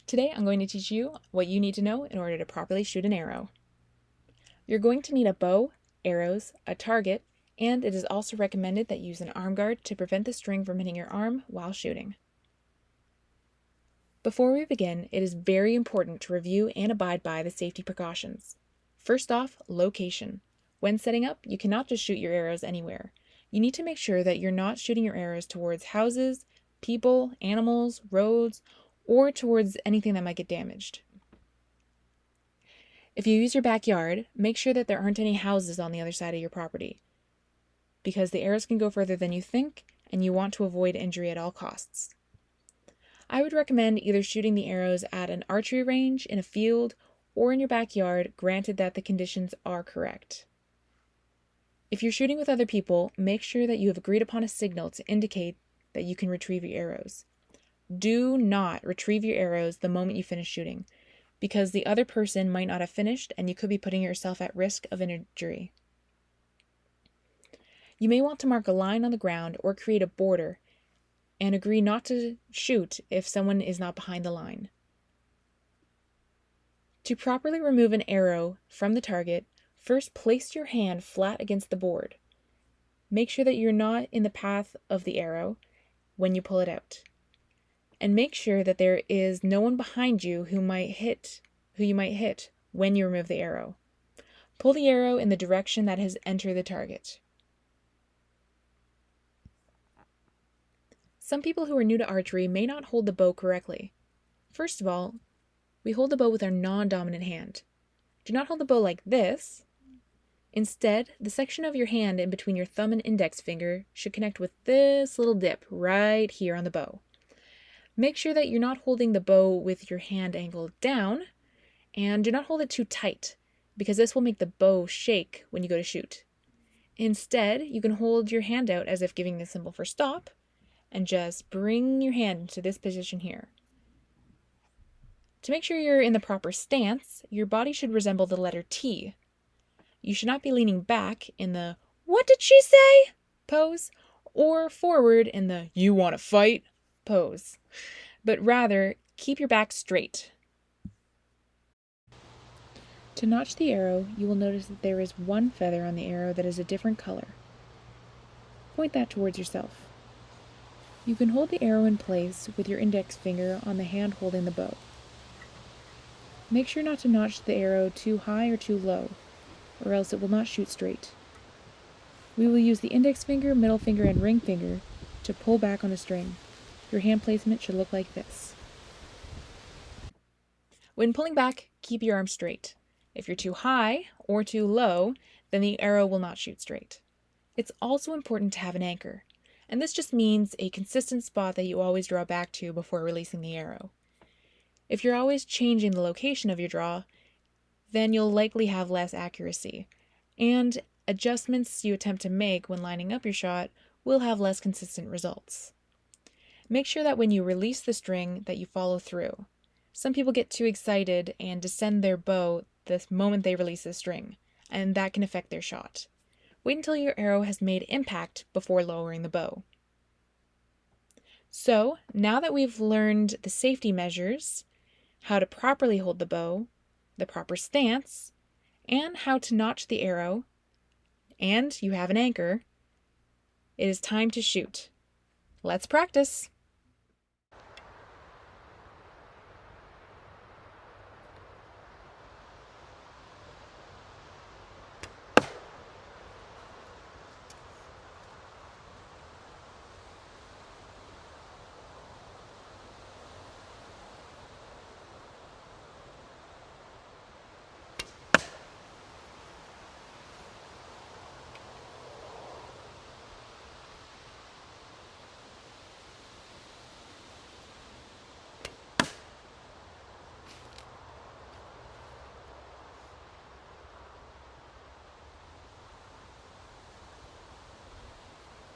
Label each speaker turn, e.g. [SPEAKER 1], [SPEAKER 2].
[SPEAKER 1] Today I'm going to teach you what you need to know in order to properly shoot an arrow. You're going to need a bow, arrows, a target, and it is also recommended that you use an arm guard to prevent the string from hitting your arm while shooting. Before we begin, it is very important to review and abide by the safety precautions. First off, location. When setting up, you cannot just shoot your arrows anywhere. You need to make sure that you're not shooting your arrows towards houses, people, animals, roads, or towards anything that might get damaged. If you use your backyard, make sure that there aren't any houses on the other side of your property, because the arrows can go further than you think, and you want to avoid injury at all costs. I would recommend either shooting the arrows at an archery range, in a field, or in your backyard, granted that the conditions are correct. If you're shooting with other people, make sure that you have agreed upon a signal to indicate that you can retrieve your arrows. Do not retrieve your arrows the moment you finish shooting, because the other person might not have finished and you could be putting yourself at risk of an injury. You may want to mark a line on the ground or create a border and agree not to shoot if someone is not behind the line. To properly remove an arrow from the target, first place your hand flat against the board. Make sure that you're not in the path of the arrow when you pull it out. And make sure that there is no one behind you who you might hit when you remove the arrow. Pull the arrow in the direction that has entered the target. Some people who are new to archery may not hold the bow correctly. First of all, we hold the bow with our non-dominant hand. Do not hold the bow like this. Instead, the section of your hand in between your thumb and index finger should connect with this little dip right here on the bow. Make sure that you're not holding the bow with your hand angled down, and do not hold it too tight, because this will make the bow shake when you go to shoot. Instead, you can hold your hand out as if giving the symbol for stop, and just bring your hand into this position here. To make sure you're in the proper stance, your body should resemble the letter T. You should not be leaning back in the "what did she say" pose, or forward in the "you want to fight" pose, but rather keep your back straight. To notch the arrow, you will notice that there is one feather on the arrow that is a different color. Point that towards yourself. You can hold the arrow in place with your index finger on the hand holding the bow. Make sure not to notch the arrow too high or too low, or else it will not shoot straight. We will use the index finger, middle finger, and ring finger to pull back on the string. Your hand placement should look like this. When pulling back, keep your arm straight. If you're too high or too low, then the arrow will not shoot straight. It's also important to have an anchor, and this just means a consistent spot that you always draw back to before releasing the arrow. If you're always changing the location of your draw, then you'll likely have less accuracy, and adjustments you attempt to make when lining up your shot will have less consistent results. Make sure that when you release the string that you follow through. Some people get too excited and descend their bow the moment they release the string, and that can affect their shot. Wait until your arrow has made impact before lowering the bow. So, now that we've learned the safety measures, how to properly hold the bow, the proper stance, and how to notch the arrow, and you have an anchor, it is time to shoot. Let's practice!